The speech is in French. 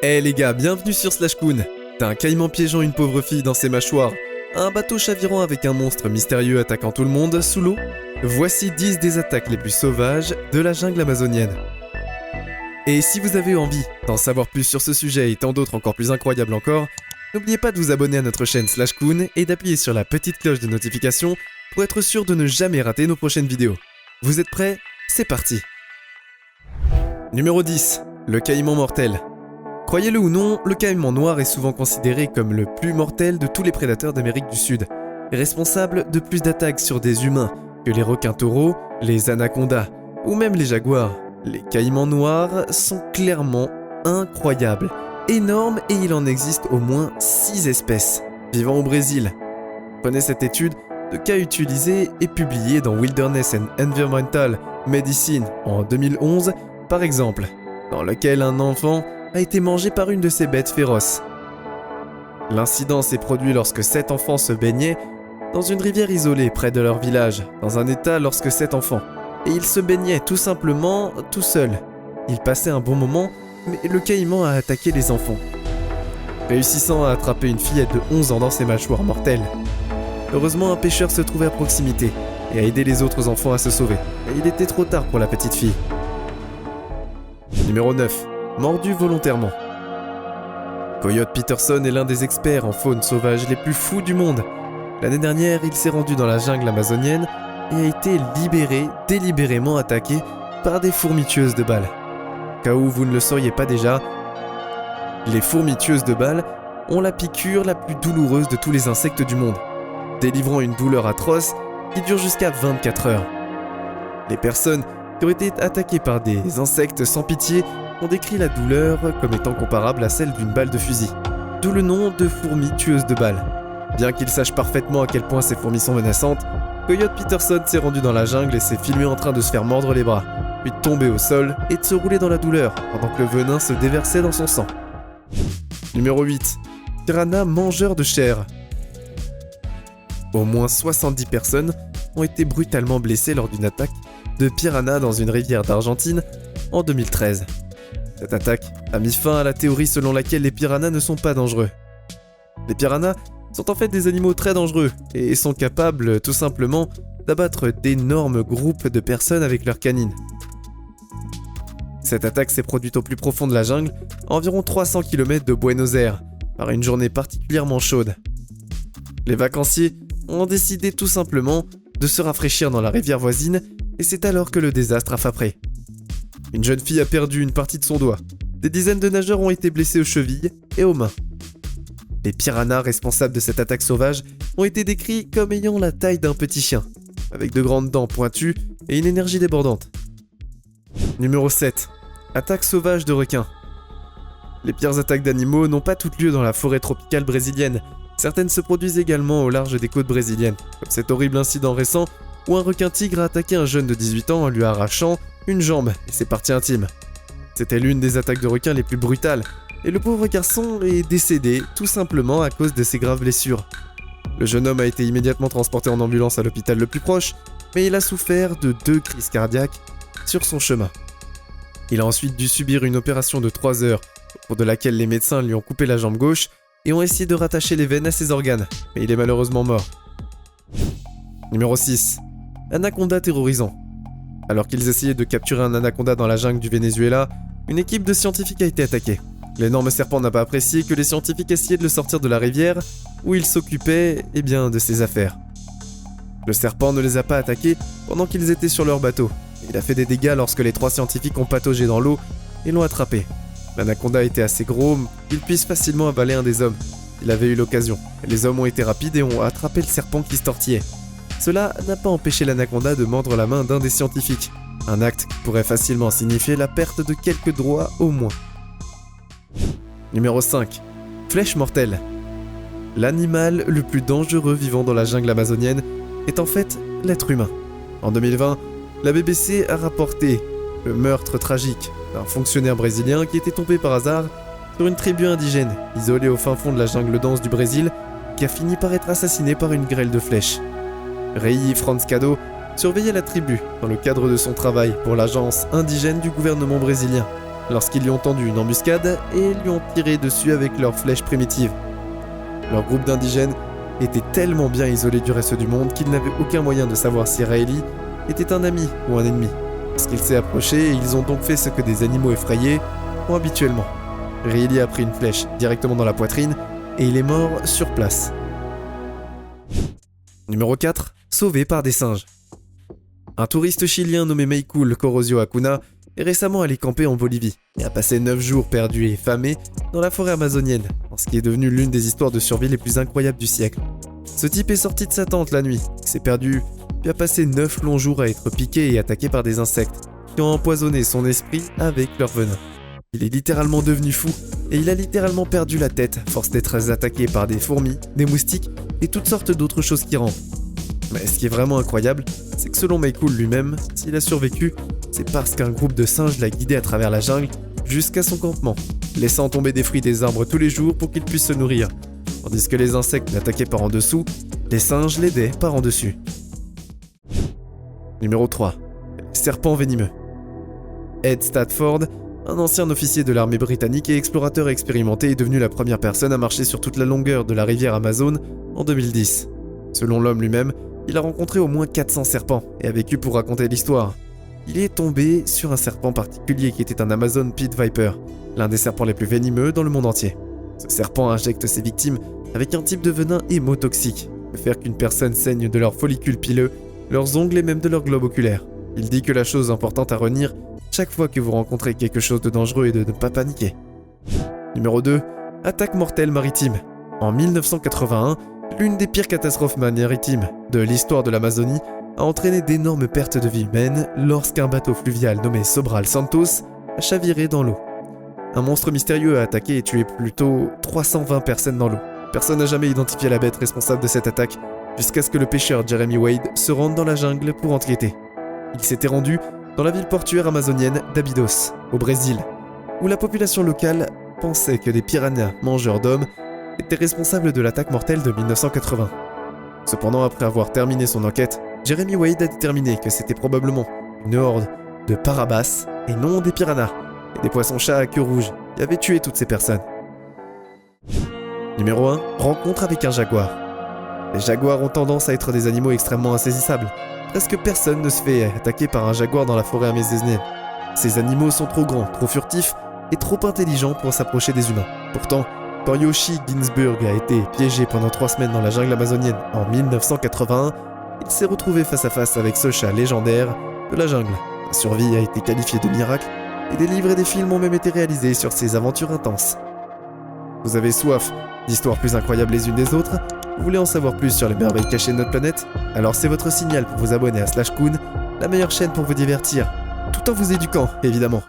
Eh les gars, bienvenue sur Slashkoon. T'as un caïman piégeant une pauvre fille dans ses mâchoires, un bateau chavirant avec un monstre mystérieux attaquant tout le monde sous l'eau. Voici 10 des attaques les plus sauvages de la jungle amazonienne. Et si vous avez envie d'en savoir plus sur ce sujet et tant d'autres encore plus incroyables encore, n'oubliez pas de vous abonner à notre chaîne Slashkoon et d'appuyer sur la petite cloche de notification pour être sûr de ne jamais rater nos prochaines vidéos. Vous êtes prêts? C'est parti! Numéro 10. Le caïman mortel. Croyez-le ou non, le caïman noir est souvent considéré comme le plus mortel de tous les prédateurs d'Amérique du Sud, responsable de plus d'attaques sur des humains que les requins-taureaux, les anacondas ou même les jaguars. Les caïmans noirs sont clairement incroyables, énormes, et il en existe au moins 6 espèces, vivant au Brésil. Prenez cette étude de cas utilisée et publiée dans Wilderness and Environmental Medicine en 2011, par exemple, dans lequel un enfant a été mangé par une de ces bêtes féroces. L'incident s'est produit lorsque 7 enfants se baignaient dans une rivière isolée près de leur village, dans un état lorsque 7 enfants, et ils se baignaient tout simplement tout seuls. Ils passaient un bon moment, mais le caïman a attaqué les enfants, réussissant à attraper une fillette de 11 ans dans ses mâchoires mortelles. Heureusement, un pêcheur se trouvait à proximité et a aidé les autres enfants à se sauver, mais il était trop tard pour la petite fille. Numéro 9. Mordu volontairement. Coyote Peterson est l'un des experts en faune sauvage les plus fous du monde. L'année dernière, il s'est rendu dans la jungle amazonienne et a été délibérément attaqué par des fourmis tueuses de balles. Cas où vous ne le sauriez pas déjà, les fourmis tueuses de balles ont la piqûre la plus douloureuse de tous les insectes du monde, délivrant une douleur atroce qui dure jusqu'à 24 heures. Les personnes qui ont été attaquées par des insectes sans pitié ont décrit la douleur comme étant comparable à celle d'une balle de fusil, d'où le nom de fourmis tueuses de balles. Bien qu'il sache parfaitement à quel point ces fourmis sont menaçantes, Coyote Peterson s'est rendu dans la jungle et s'est filmé en train de se faire mordre les bras, puis de tomber au sol et de se rouler dans la douleur pendant que le venin se déversait dans son sang. Numéro 8. Piranha mangeur de chair. Au moins 70 personnes ont été brutalement blessées lors d'une attaque de piranha dans une rivière d'Argentine en 2013. Cette attaque a mis fin à la théorie selon laquelle les piranhas ne sont pas dangereux. Les piranhas sont en fait des animaux très dangereux et sont capables tout simplement d'abattre d'énormes groupes de personnes avec leurs canines. Cette attaque s'est produite au plus profond de la jungle, à environ 300 km de Buenos Aires, par une journée particulièrement chaude. Les vacanciers ont décidé tout simplement de se rafraîchir dans la rivière voisine et c'est alors que le désastre a frappé. Une jeune fille a perdu une partie de son doigt. Des dizaines de nageurs ont été blessés aux chevilles et aux mains. Les piranhas responsables de cette attaque sauvage ont été décrits comme ayant la taille d'un petit chien, avec de grandes dents pointues et une énergie débordante. Numéro 7. Attaque sauvage de requins. Les pires attaques d'animaux n'ont pas toutes lieu dans la forêt tropicale brésilienne. Certaines se produisent également au large des côtes brésiliennes, comme cet horrible incident récent où un requin-tigre a attaqué un jeune de 18 ans en lui arrachant une jambe et ses parties intimes. C'était l'une des attaques de requins les plus brutales, et le pauvre garçon est décédé tout simplement à cause de ses graves blessures. Le jeune homme a été immédiatement transporté en ambulance à l'hôpital le plus proche, mais il a souffert de 2 crises cardiaques sur son chemin. Il a ensuite dû subir une opération de 3 heures, au cours de laquelle les médecins lui ont coupé la jambe gauche et ont essayé de rattacher les veines à ses organes, mais il est malheureusement mort. Numéro 6. Anaconda terrorisant. Alors qu'ils essayaient de capturer un anaconda dans la jungle du Venezuela, une équipe de scientifiques a été attaquée. L'énorme serpent n'a pas apprécié que les scientifiques essayaient de le sortir de la rivière où il s'occupait de ses affaires. Le serpent ne les a pas attaqués pendant qu'ils étaient sur leur bateau. Il a fait des dégâts lorsque les 3 scientifiques ont pataugé dans l'eau et l'ont attrapé. L'anaconda était assez gros qu'il puisse facilement avaler un des hommes. Il avait eu l'occasion. Les hommes ont été rapides et ont attrapé le serpent qui se tortillait. Cela n'a pas empêché l'anaconda de mordre la main d'un des scientifiques, un acte qui pourrait facilement signifier la perte de quelques doigts au moins. Numéro 5. Flèche mortelle. L'animal le plus dangereux vivant dans la jungle amazonienne est en fait l'être humain. En 2020, la BBC a rapporté le meurtre tragique d'un fonctionnaire brésilien qui était tombé par hasard sur une tribu indigène isolée au fin fond de la jungle dense du Brésil qui a fini par être assassiné par une grêle de flèches. Rei Francisco surveillait la tribu dans le cadre de son travail pour l'agence indigène du gouvernement brésilien. lorsqu'ils lui ont tendu une embuscade et lui ont tiré dessus avec leurs flèches primitives. Leur groupe d'indigènes était tellement bien isolé du reste du monde qu'ils n'avaient aucun moyen de savoir si Raeli était un ami ou un ennemi. Lorsqu'il s'est approché, ils ont donc fait ce que des animaux effrayés font habituellement. Raeli a pris une flèche directement dans la poitrine et il est mort sur place. Numéro 4. Sauvé par des singes. Un touriste chilien nommé Meikul Corrosio Acuna est récemment allé camper en Bolivie et a passé 9 jours perdu et affamé dans la forêt amazonienne, dans ce qui est devenu l'une des histoires de survie les plus incroyables du siècle. Ce type est sorti de sa tente la nuit, s'est perdu, puis a passé 9 longs jours à être piqué et attaqué par des insectes qui ont empoisonné son esprit avec leur venin. Il est littéralement devenu fou et il a littéralement perdu la tête à force d'être attaqué par des fourmis, des moustiques et toutes sortes d'autres choses qui rampent. Mais ce qui est vraiment incroyable, c'est que selon Meikul lui-même, s'il a survécu, c'est parce qu'un groupe de singes l'a guidé à travers la jungle jusqu'à son campement, laissant tomber des fruits des arbres tous les jours pour qu'il puisse se nourrir, tandis que les insectes l'attaquaient par en dessous, les singes l'aidaient par en dessus. Numéro 3. Serpent venimeux. Ed Stafford, un ancien officier de l'armée britannique et explorateur expérimenté, est devenu la première personne à marcher sur toute la longueur de la rivière Amazon en 2010. Selon l'homme lui-même, il a rencontré au moins 400 serpents et a vécu pour raconter l'histoire. Il est tombé sur un serpent particulier qui était un Amazon Pit Viper, l'un des serpents les plus venimeux dans le monde entier. Ce serpent injecte ses victimes avec un type de venin hémotoxique, qui peut faire qu'une personne saigne de leurs follicules pileux, leurs ongles et même de leur globe oculaire. Il dit que la chose importante à retenir chaque fois que vous rencontrez quelque chose de dangereux est de ne pas paniquer. Numéro 2. Attaque mortelle maritime. En 1981, l'une des pires catastrophes maritimes de l'histoire de l'Amazonie a entraîné d'énormes pertes de vie humaines lorsqu'un bateau fluvial nommé Sobral Santos a chaviré dans l'eau. Un monstre mystérieux a attaqué et tué plutôt 320 personnes dans l'eau. Personne n'a jamais identifié la bête responsable de cette attaque jusqu'à ce que le pêcheur Jeremy Wade se rende dans la jungle pour enquêter. Il s'était rendu dans la ville portuaire amazonienne d'Abydos, au Brésil, où la population locale pensait que des piranhas mangeurs d'hommes étaient responsables de l'attaque mortelle de 1980. Cependant, après avoir terminé son enquête, Jeremy Wade a déterminé que c'était probablement une horde de parabas et non des piranhas et des poissons-chats à queue rouge qui avaient tué toutes ces personnes. Numéro 1. Rencontre avec un jaguar. Les jaguars ont tendance à être des animaux extrêmement insaisissables. Presque personne ne se fait attaquer par un jaguar dans la forêt amazonienne. Ces animaux sont trop grands, trop furtifs et trop intelligents pour s'approcher des humains. Pourtant, quand Yoshi Ginsburg a été piégé pendant 3 semaines dans la jungle amazonienne en 1981, il s'est retrouvé face à face avec ce chat légendaire de la jungle. Sa survie a été qualifiée de miracle et des livres et des films ont même été réalisés sur ses aventures intenses. Vous avez soif d'histoires plus incroyables les unes des autres? Vous voulez en savoir plus sur les merveilles cachées de notre planète? Alors c'est votre signal pour vous abonner à Slash Coon, la meilleure chaîne pour vous divertir, tout en vous éduquant, évidemment.